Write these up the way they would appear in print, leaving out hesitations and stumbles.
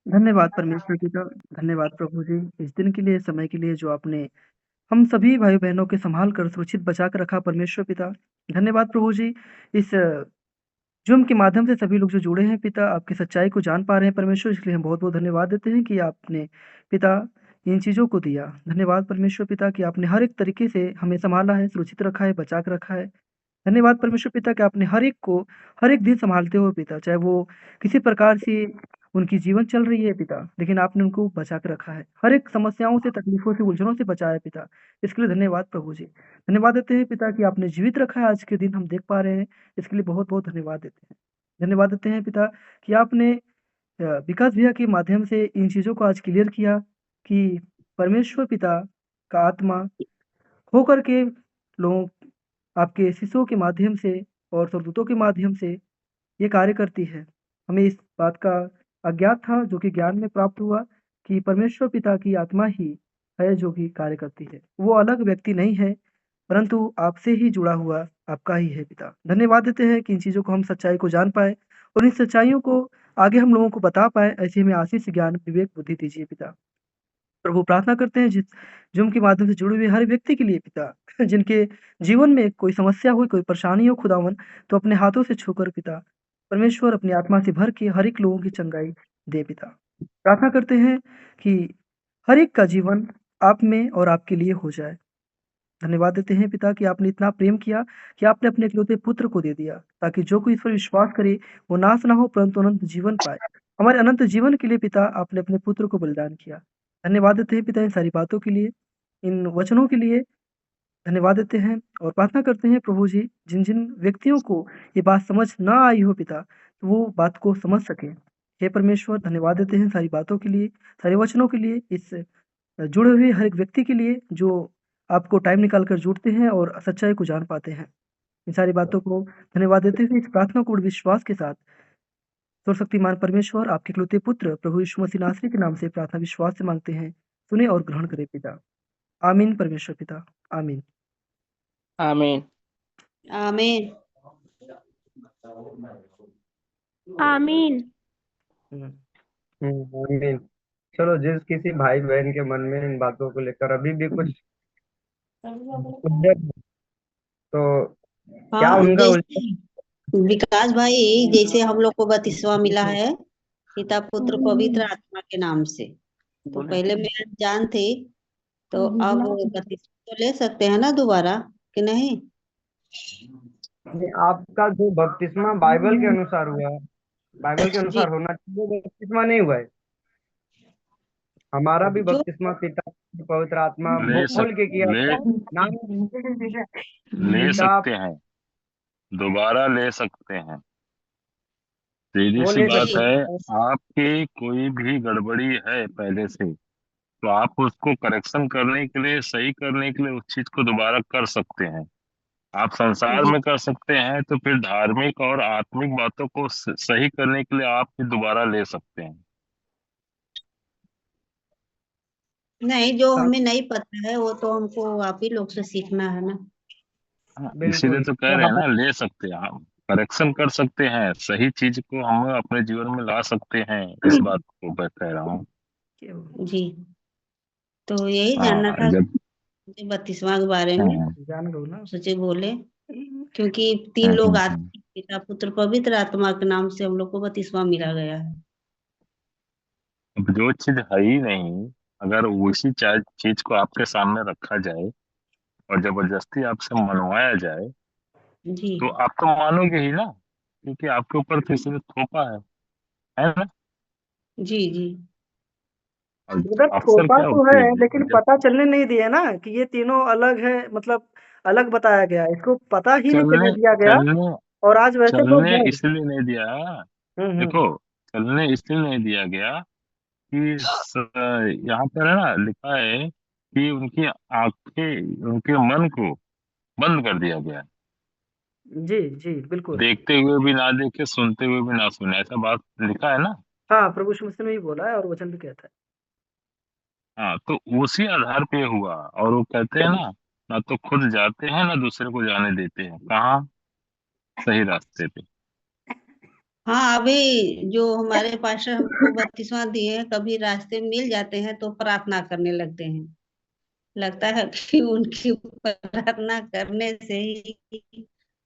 धन्यवाद परमेश्वर पिता, धन्यवाद प्रभु जी, इस दिन के लिए, समय के लिए जो आपने हम सभी भाई-बहनों के सँभाल कर सुरक्षित बचा के रखा परमेश्वर पिता। धन्यवाद प्रभु जी, इस ज़ूम के माध्यम से सभी लोग जो जुड़े हैं पिता, आपकी सच्चाई को जान पा रहे हैं परमेश्वर, इसलिए हम बहुत-बहुत धन्यवाद देते हैं कि आपने पिता इन चीज़ों को दिया। धन्यवाद परमेश्वर पिता कि आपने हर एक तरीके से हमें सँभाला है, सुरक्षित रखा है, बचा के रखा है। धन्यवाद परमेश्वर पिता कि आपने हर एक को, हर एक दिन सँभालते हो पिता, चाहे वो किसी प्रकार से उनकी जीवन चल रही है पिता, लेकिन आपने उनको बचा के रखा है। हर एक समस्याओं से, तकलीफ़ों से, उलझनों से बचाया है पिता, इसके लिए धन्यवाद प्रभु जी। धन्यवाद देते हैं पिता कि आपने जीवित रखा है, आज के दिन हम देख पा रहे हैं, इसके लिए बहुत-बहुत धन्यवाद देते हैं। धन्यवाद देते हैं पिता कि आपने विकास भैया के माध्यम से इन चीज़ों को आज क्लियर किया कि परमेश्वर पिता का आत्मा होकर के लोग आपके शिष्यों के माध्यम से और स्वर्गदूतों के माध्यम से ये कार्य करती है। हमें इस बात का अज्ञात था जो कि ज्ञान में प्राप्त हुआ कि परमेश्वर पिता की आत्मा ही है जो कि कार्य करती है। वो अलग व्यक्ति नहीं है, परंतु आपसे ही जुड़ा हुआ आपका ही है पिता। धन्यवाद देते हैं कि इन चीज़ों को हम सच्चाई को जान पाएँ और इन सच्चाइयों को आगे हम लोगों को बता पाएँ, ऐसी हमें आशीष, ज्ञान, विवेक, बुद्धि दीजिए पिता। प्रभु प्रार्थना करते हैं जिस ज़ूम के माध्यम से जुड़े हुए हर व्यक्ति के लिए पिता, जिनके जीवन में कोई समस्या हो, कोई परेशानी हो खुदावन, तो अपने हाथों से छूकर पिता, परमेश्वर अपनी आत्मा से भर के हर एक लोगों की चंगाई दे पिता। प्रार्थना करते हैं कि हर एक का जीवन आप में और आपके लिए हो जाए। धन्यवाद देते हैं पिता कि आपने इतना प्रेम किया कि आपने अपने इकलौते पुत्र को दे दिया, ताकि जो कोई इस पर विश्वास करे, वो नाश ना हो परंतु अनंत जीवन पाए। हमारे अनंत जीवन के लिए पिता आपने अपने पुत्र को बलिदान किया। धन्यवाद देते हैं पिता इन सारी बातों के लिए, इन वचनों के लिए धन्यवाद देते हैं और प्रार्थना करते हैं प्रभु जी, जिन-जिन व्यक्तियों को ये बात समझ ना आई हो पिता, तो वो बात को समझ सकें। हे परमेश्वर धन्यवाद देते हैं सारी बातों के लिए, सारे वचनों के लिए, इस जुड़े हुए हर एक व्यक्ति के लिए जो आपको टाइम निकाल कर जुड़ते हैं और सच्चाई को जान पाते हैं। इन सारी बातों को धन्यवाद देते हुए इस प्रार्थना को बड़े विश्वास के साथ सर्वशक्तिमान परमेश्वर आपके इकलौते पुत्र प्रभु यीशु मसीह नासरी के नाम से प्रार्थना विश्वास से माँगते हैं। सुने और ग्रहण करें पिता। आमीन परमेश्वर पिता। आमीन। आमीन। आमीन। आमीन। हुँ। आमीन। चलो, जिस किसी भाई बहन के मन में इन बातों को लेकर अभी भी कुछ उलझन है, तो क्या हाँ, उनका जैसे विकास भाई, जैसे हम लोग को बपतिस्मा मिला है पिता पुत्र पवित्र आत्मा के नाम से, तो पहले मैं अनजान थी, तो अब बपतिस्मा तो ले सकते हैं ना दोबारा कि नहीं? आपका जो बपतिस्मा बाइबल के अनुसार हुआ, बाइबल के जी, अनुसार होना चाहिए, वो बपतिस्मा नहीं हुआ है। हमारा भी जो बपतिस्मा पिता पवित्र आत्मा ले मुंह सक खोल के किया ले नाम ले पिता सकते हैं, दोबारा ले सकते हैं। सीधी वो सी ले बात सकते जी, है, हैं। आपकी कोई भी गड़बड़ी है पहले से, तो आप उसको करेक्शन करने के लिए, सही करने के लिए उस चीज को दोबारा कर सकते हैं। आप संसार जी, में कर सकते हैं, तो फिर धार्मिक और आत्मिक बातों को सही करने के लिए आप भी दोबारा ले सकते हैं। नहीं, जो हमें नहीं पता है वो तो हमको आप ही लोग से सीखना है ना। हाँ, इसीलिए बिल्कुल। तो कह तो रहे हैं ना, ले सकते हैं आप, करेक्शन कर सकते हैं, सही चीज को हम अपने जीवन में ला सकते हैं, इस बात को मैं कह रहा हूँ। जी, तो यही जानना हाँ था जब मुझे बपतिस्मा के बारे में, हम्म, जान गो ना। सोचे बोले, क्योंकि 3 लोग आते हम्म। हैं, पिता पुत्र पवित्र आत्मा के नाम से हम लोग को बपतिस्मा मिला गया है। अब जो चीज है ही नहीं, अगर उसी चीज को आपके सामने रखा जाए और जबरदस्ती आपसे मनवाया जाए, जी, तो आप तो मानोगे ही ना, क्योंकि आपके ऊपर किसी ने थोपा है ना। जी, जी, और उधर अक्सर थोपा क्या तो होती है, है लेकिन जब पता चलने नहीं दिया ना कि ये तीनों अलग है, मतलब अलग बताया गया। इसको पता ही नहीं चलने चलने दिया गया चलने और आज वैसे लोग चलने हैं। इसलिए नहीं दिया, हुँ। देखो, चलने इसलिए नहीं दिया गया कि यहाँ पर है ना, लिखा है कि उनकी आंखें, उनके मन को बंद कर दिया गया, जी, जी, बिल्कुल। देखते हुए भी ना देखे, सुनते हुए भी ना सुने, ऐसा बात लिखा है ना। हाँ, प्रभु यीशु मसीह ने भी बोला है और वचन भी कहता है। हाँ, तो उसी आधार पे हुआ, और वो कहते हैं ना, ना तो खुद जाते हैं ना दूसरे को जाने देते हैं, कहाँ, सही रास्ते पे। हाँ, अभी जो हमारे पास्टर हमको बत्तीसवां दिए हैं, कभी रास्ते में मिल जाते हैं तो प्रार्थना करने लगते हैं। लगता है कि उनकी प्रार्थना करने से ही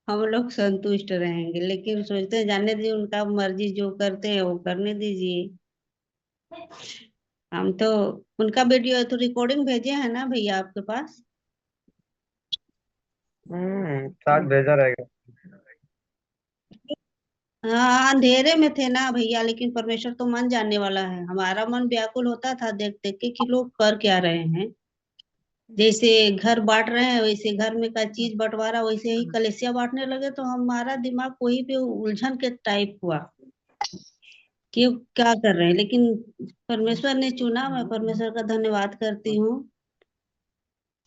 हम लोग संतुष्ट रहेंगे, लेकिन सोचते हैं जाने दीजिए, उनका मर्जी, जो करते हैं वो करने दीजिए। हम तो उनका वीडियो तो रिकॉर्डिंग भेजे हैं ना भैया आपके पास? शायद भेजा रहेगा। हाँ, अंधेरे में थे ना भैया, लेकिन परमेश्वर तो मन जानने वाला है। हमारा मन व्याकुल होता था देख देख के कि लोग कर क्या रहे हैं। जैसे घर बांट रहे हैं, वैसे घर में का चीज बंटवारा, वैसे ही कलेसिया बांटने लगे, तो हमारा दिमाग वहीं पे उलझन के टाइप हुआ कि वो क्या कर रहे हैं। लेकिन परमेश्वर ने चुना, मैं परमेश्वर का धन्यवाद करती हूँ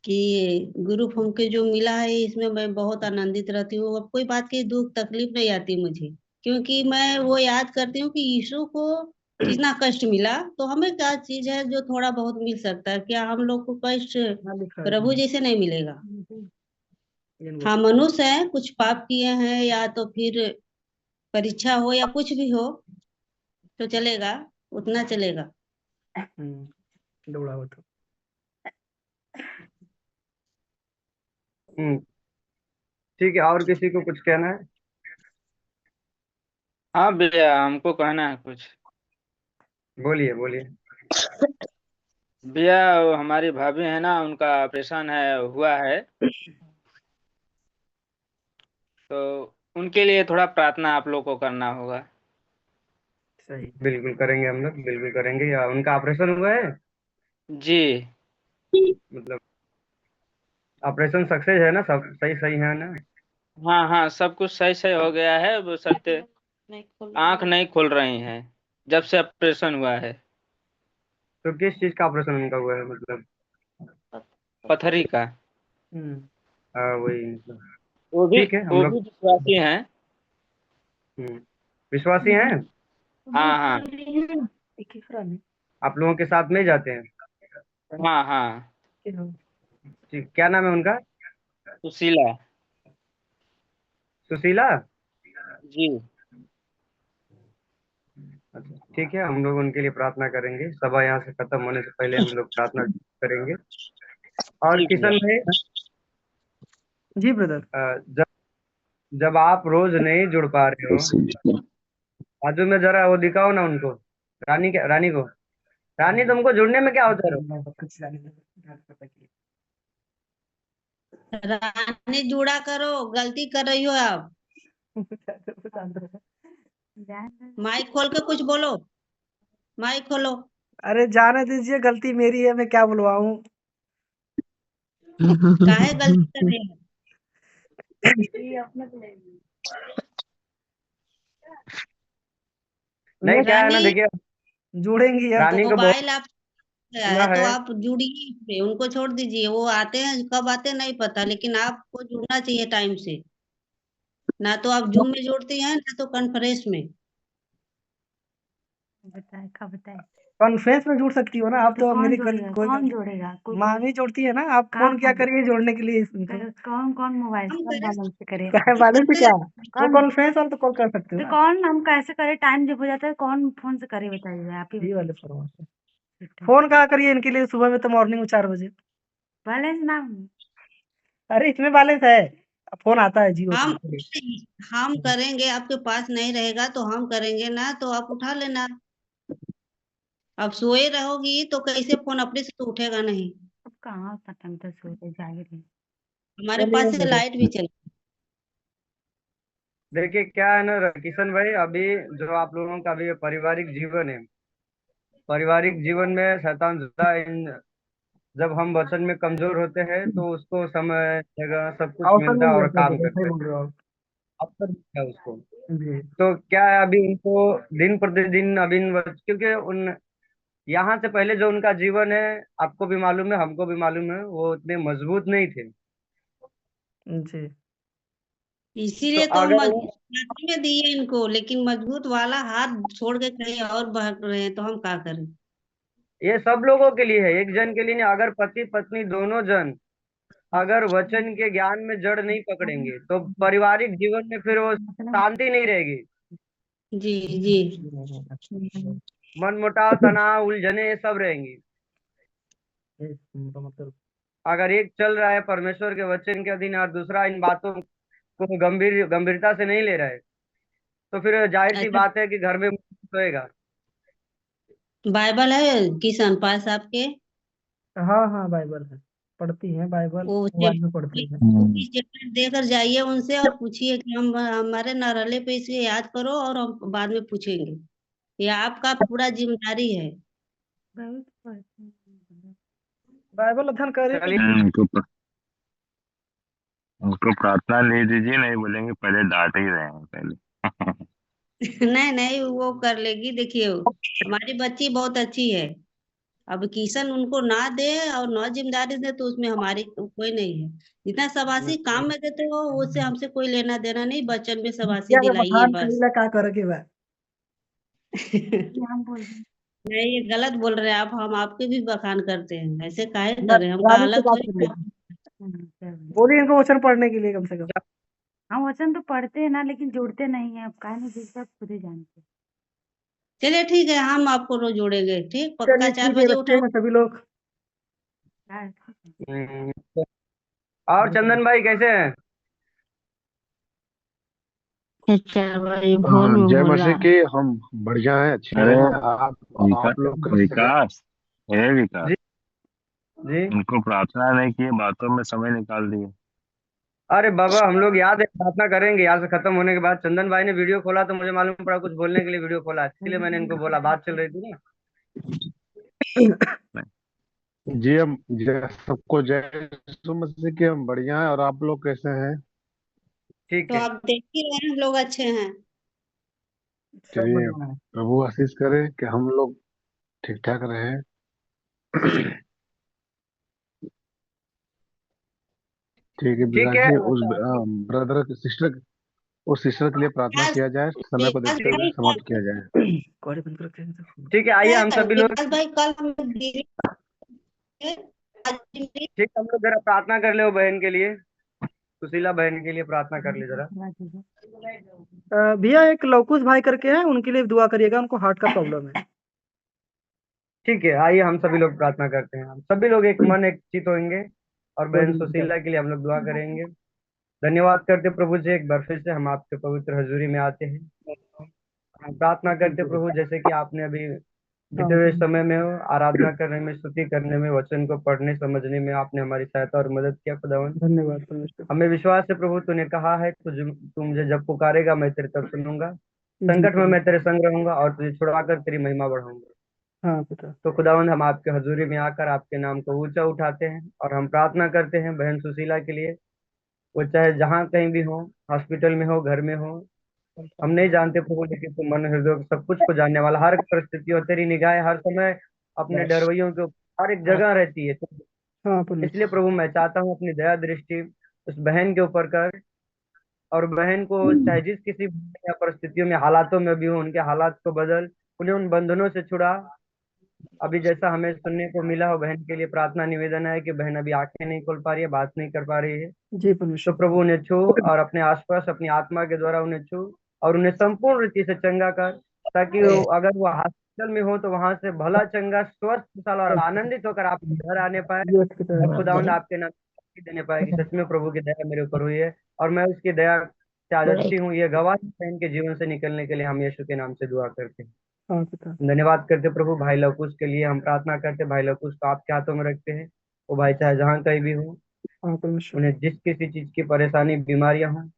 कि ग्रुप हमके जो मिला है, इसमें मैं बहुत आनंदित रहती हूँ। अब कोई बात की दुख तकलीफ नहीं आती मुझे, क्योंकि मैं वो याद करती हूँ कि यीशु को कितना कष्ट मिला, तो हमें क्या चीज है जो थोड़ा बहुत मिल सकता है? क्या हम लोग को कष्ट हाँ, लिखा है प्रभु जैसे नहीं मिलेगा? ये हाँ, मनुष्य है, कुछ पाप किए हैं या तो फिर परीक्षा हो या कुछ भी हो तो चलेगा, उतना चलेगा। दौड़ा हुआ था। हम्म ठीक है, और किसी को कुछ कहना है? हाँ भैया, हमको कहना है कुछ। बोलिए बोलिए। भैया, वो हमारी भाभी है ना, उनका ऑपरेशन है, हुआ है, तो उनके लिए थोड़ा प्रार्थना आप लोग को करना होगा। सही। बिल्कुल करेंगे, हम लोग बिल्कुल करेंगे। या उनका ऑपरेशन हुआ है? जी। मतलब ऑपरेशन सक्सेस है ना? सब सही सही है ना? हाँ हाँ, सब कुछ सही सही हो गया है, वो शर्ते आंख नहीं खोल रही हैं जब से ऑपरेशन हुआ है। तो किस चीज का ऑपरेशन उनका हुआ है मतलब? पथरी का। हम्म वही मतलब। वो भी ठीक है, हम वो लोग भी विश्वासी हैं। विश्वासी हैं। हाँ हाँ एक ही खरा नहीं। आप लोगों के साथ में जाते हैं? हाँ हाँ। ठीक, क्या नाम है उनका? सुशीला। सुशीला। जी। अच्छा ठीक है, हम लोग उनके लिए प्रार्थना करेंगे। सभा यहाँ से खत्म होने से पहले हम लोग प्रार्थना करेंगे। और ठीक है। किशन भाई, जी ब्रदर। जब जब आप रोज नहीं जुड़ पा रहे हो, बाजू में जरा वो दिखाओ ना उनको, रानी को। रानी, तुमको जुड़ने में क्या होता है? रानी जुड़ा करो, गलती कर रही हो आप। माइक खोल के कुछ बोलो, माइक खोलो। अरे जाने दीजिए, गलती मेरी है, मैं क्या बुलवाऊं। काहे गलती कर रहे हो? नहीं, क्या है ना, रानी, देखिए, जोड़ेंगी अब। रानी को बहुत मोबाइल आप गया सुना है तो है। आप जुड़िए इसमें, उनको छोड़ दीजिए। वो आते हैं, कब आते हैं नहीं पता, लेकिन आपको जुड़ना चाहिए टाइम से। ना तो आप जूम में जुड़ती हैं, ना तो कॉन्फ्रेंस में। कॉन्फ्रेंस में जुड़ सकती हो ना आप, तो कौन मेरी जोड़ेगा? कोई कौन जोड़ेगा? मामी जोड़ती है ना, आप कहाँ फोन क्या कौन? करिए जोड़ने के लिए इसमें। कौन कौन मोबाइल हम सब करे वालों से करे? क्या वाले से क्या, वो कौन? कॉन्फ्रेंस वाले तो कॉल कर सकते हो तो ना। कौन हम कैसे करे? टाइम जब हो जाता है कौन फोन से करे बताइए, आप ही ये वाले फोन बताइए। फोन कहाँ करिए इनके लिए, सुबह में तो मॉर्निंग में 4 बजे। बैलेंस ना अरे इसमें बैलेंस है, फोन आता है जियो हम सिम से। हम करेंगे, आपके पास नहीं रहेगा तो हम करेंगे ना, तो आप उठा लेना। अब सोए रहोगी तो कैसे फोन अपने से तो उठेगा नहीं। अब कहाँ उतना टाइम तक सो रहे जाग रहे। हमारे चलिए पास से brother। लाइट भी चल। देखिए क्या है ना किशन भाई, अभी जो आप लोगों का अभी पारिवारिक जीवन है, पारिवारिक जीवन में शैतान ज़्यादा इन, जब हम वचन में कमजोर होते हैं तो उसको समय जगह सब कुछ अवसर मिलता मिल है और जाता है काम brother, सही करते हैं। बोल रहे हो आप। अवसर मिलता है उसको। जी। तो क्या है, अभी उनको दिन प्रतिदिन अभी क्योंकि उन यहाँ से पहले जो उनका जीवन है, आपको भी मालूम है, हमको भी मालूम है, वो उतने मजबूत नहीं थे। जी। तो इसीलिए तो हम अगर वो मजबूत साथी में दिए इनको, लेकिन मजबूत वाला हाथ छोड़ के कहीं और भाग रहे हैं, तो हम क्या करें? ये सब लोगों के लिए है, एक जन के लिए नहीं। अगर पति पत्नी दोनों जन अगर वचन के ज्ञान में जड़ नहीं पकड़ेंगे तो पारिवारिक जीवन में फिर वो शांति नहीं रहेगी। जी जी मन मुटाव, तनाव, उलझने ये सब रहेंगी। मतलब अगर एक चल रहा है परमेश्वर के वचन के अधीन और दूसरा इन बातों को गंभीरता से नहीं ले रहा है, तो फिर जाहिर सी ऐसा बात है कि घर में होएगा। बाइबल है किशन पास आपके? हाँ हाँ बाइबल है, पढ़ती है बाइबल, वो मोबाइल में पढ़ती है। चैप्टर देकर जाइए उनसे और पूछिए कि हम हमारे नरले पे इसे याद करो और हम बाद में पूछेंगे। ये आपका पूरा जिम्मेदारी है। बाइबल अध्ययन करें। चलिए उनको प्रार्थना ले दीजिए, नहीं बोलेंगे पहले डांट ही रहे हैं पहले। नहीं नहीं वो कर लेगी। देखिए हमारी बच्ची बहुत अच्छी है। अब किशन उनको ना दे और ना जिम्मेदारी दे तो उसमें हमारी कोई नहीं है। जितना शाबाशी काम में देते हो उससे हमसे कोई लेना देना नहीं। बच्चन में शाबाशी क्या दिलाइए बखान बस। करेला का करे के बा। हम बोल रहे हैं। नहीं ये गलत बोल रहे हैं आप। हम आपके भी बखान करते हैं। ऐसे काहे मैं कर रहे हैं? हम का रानी से अलग बात थोड़ी कर लेते हैं। बोलिए इनको वचन पढ़ने के लिए कम से कम। हम वचन तो पढ़ते हैं ना, लेकिन जोड़ते नहीं है। अब काहे नहीं जोड़ते आप खुद ही जानते हैं। चलिए ठीक है हम आपको रोज जोड़ेंगे। ठीक पक्का चलिए 4 ठीक है, बजे रखते उठाए। हैं सभी लोग। हाँ, ठीक है। और चंदन भाई कैसे हैं? अच्छा भाई भोर में जय बोला। मसीह की। हम बढ़िया हैं, अच्छे अरे हैं। आप लोग कैसे हैं? विकास है विकास, जी जी। उनको प्रार्थना नहीं किए, बातों में समय निकाल दिए। अरे बाबा हम लोग याद है प्रार्थना करेंगे। यहाँ से खत्म होने के बाद चंदन भाई ने वीडियो खोला तो मुझे मालूम पड़ा कुछ बोलने के लिए वीडियो खोला, इसलिए मैंने इनको बोला, बात चल रही थी ना। जी हम सबको जय यीशु मसीह की। हम बढ़िया हैं, और आप लोग कैसे हैं? ठीक तो है। आप देख ही रहे हैं हम लोग अच्छे हैं। सब चलिए, बढ़िया है। प्रभु आशीष करे कि हम लोग ठीक ठाक रहें। जी ठीक है ठीक विकास है। जी, उस ब्रदर सिस्टर, उस सिस्टर के लिए प्रार्थना विकास किया जाए, समय को विकास देखते हुए भाई समाप्त किया जाए। कौड़े बंद करके हैं तो। ठीक है, आइए हम सभी लोग। विकास भाई कल हम लोग दीदी के आज मेरी ठीक है, हम लोग जरा प्रार्थना कर ले वो बहन के लिए, सुशीला बहन के लिए प्रार्थना कर ले जरा। भैया एक लौकुश भाई करके हैं, उनके लिए दुआ करिएगा, उनको हार्ट का प्रॉब्लम है। ठीक है, आइए हम सभी लोग प्रार्थना करते हैं। हम सभी लोग एक मन एक चित होंगे और बहन सुशीला के लिए हम लोग दुआ करेंगे। धन्यवाद करते प्रभु जी, एक बार फिर से हम आपके पवित्र हजूरी में आते हैं। हम प्रार्थना करते प्रभु, जैसे कि आपने अभी बीते हुए समय में हो आराधना करने में, स्तुति करने में, वचन को पढ़ने समझने में आपने हमारी सहायता और मदद किया खुदावन। धन्यवाद परमेश्वर। हमें विश्वास है प्रभु, तूने कहा है तू मुझे जब पुकारेगा मैं तेरे तब सुनूंगा, जी संकट में मैं परमेश्वर। तेरे संग रहूंगा और तुझे छुड़ाकर तेरी महिमा बढ़ाऊंगा। हाँ पिता। तो खुदावंद हम आपके हजूरी में आकर आपके नाम को ऊंचा उठाते हैं और हम प्रार्थना करते हैं बहन सुशीला के लिए। वो चाहे जहाँ कहीं भी हो, हॉस्पिटल में हो, घर में हो, हम नहीं जानते प्रभु, लेकिन तुम मन हृदय सब कुछ को जानने वाला, हर परिस्थिति और तेरी निगाहें हर समय अपने डरवैयों के ऊपर हर एक जगह रहती है। तो हाँ परमेश्वर। इसलिए प्रभु मैं चाहता हूँ अपनी दया दृष्टि उस बहन के ऊपर कर, और बहन को चाहे जिस किसी या परिस्थितियों में हालातों में भी हो, उनके हालात को बदल, उन्हें उन बंधनों से छुड़ा। अभी जैसा हमें सुनने को मिला हो, बहन के लिए प्रार्थना निवेदन है कि बहन अभी आंखें नहीं खोल पा रही है, बात नहीं कर पा रही है। जी तो परमेश्वर। प्रभु उन्हें छू और अपने आसपास अपनी आत्मा के द्वारा उन्हें छू और उन्हें संपूर्ण रीति से चंगा कर, ताकि अगर वो हॉस्पिटल में हो तो वहां से भला चंगा स्वस्थ कुशल और आनंदित होकर आप घर आने पाए यस पिता। और खुदावंद आपके नाम की देने पाए कि सच में प्रभु की दया मेरे ऊपर हुई है और मैं उसकी दया से आज अच्छी हूँ। ये गवाही बहन के जीवन से निकलने के लिए हम यीशु के नाम से दुआ करते हैं। हाँ पिता। धन्यवाद करते प्रभु, भाई लवकुश के लिए हम प्रार्थना करते, भाई लवकुश को आपके हाथों में रखते हैं। वो भाई चाहे जहाँ कहीं भी हो, हाँ परमेश्वर। उन्हें जिस किसी चीज की परेशानी बीमारियां हों,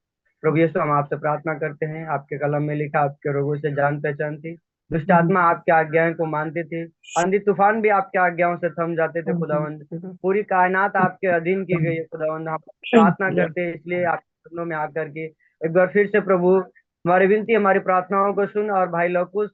प्रभु यीशु हम आपसे प्रार्थना करते हैं। आपके कलम में लिखा आपके रोगों से जान पहचान थी, दुष्ट आत्मा आपके आज्ञाओं को मानती थी, आंधी तूफान भी आपके आज्ञाओं से थम जाते थे खुदावंद। पूरी कायनात आपके अधीन की गई है खुदावंद। हम प्रार्थना करते हैं इसलिए आपके चरणों में आकर के एक बार फिर से प्रभु हमारी विनती हमारी प्रार्थनाओं को सुन और भाई लवकुश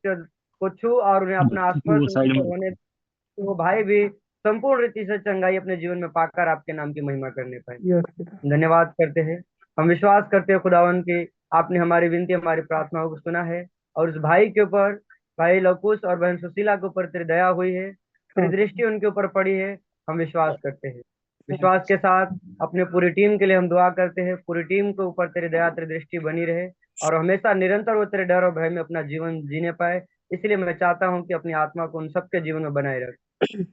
को छू और उन्हें अपना आसपास वो उनके साइड ऊपर में होने, तो वो भाई भी संपूर्ण रीति से चंगाई अपने जीवन में पाकर आपके नाम की महिमा करने पाए। यस पिता। धन्यवाद करते हैं, हम विश्वास करते हैं खुदावन की आपने हमारी विनती हमारी प्रार्थनाओं को सुना है और उस भाई के ऊपर, भाई लवकुश और बहन सुशीला के ऊपर तेरी दया हुई है, तेरी हाँ दृष्टि उनके ऊपर पड़ी है। हम विश्वास करते हैं विश्वास के साथ अपने पूरी टीम के लिए हम दुआ करते हैं। पूरी टीम के ऊपर तेरी दया तेरी दृष्टि बनी रहे और हमेशा निरंतर वो तेरे डर और भय में अपना जीवन जीने पाए। इसलिए मैं चाहता हूँ कि अपनी आत्मा को उन सबके जीवन में बनाए रख।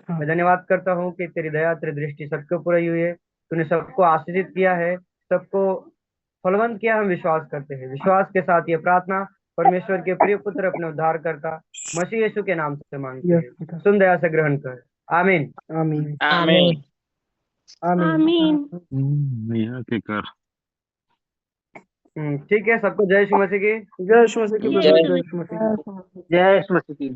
हाँ मैं धन्यवाद करता हूँ कि तेरी दया तेरी दृष्टि सबके ऊपर हुई है। तूने सबको आशीषित किया है, सबको फलवंत किया। हम विश्वास करते हैं। विश्वास के साथ ये प्रार्थना परमेश्वर के प्रिय पुत्र अपने उद्धार करता मसीह यीशु के नाम से मांगते यस हैं। पिता सुन दया से ग्रहण कर। आमीन। आमीन आमीन। आमीन आमीन। यह के कर ठीक है, सबको जय यीशु मसीह की। जय यीशु मसीह की जय प्रभु जय यीशु मसीह की जय यीशु मसीह की।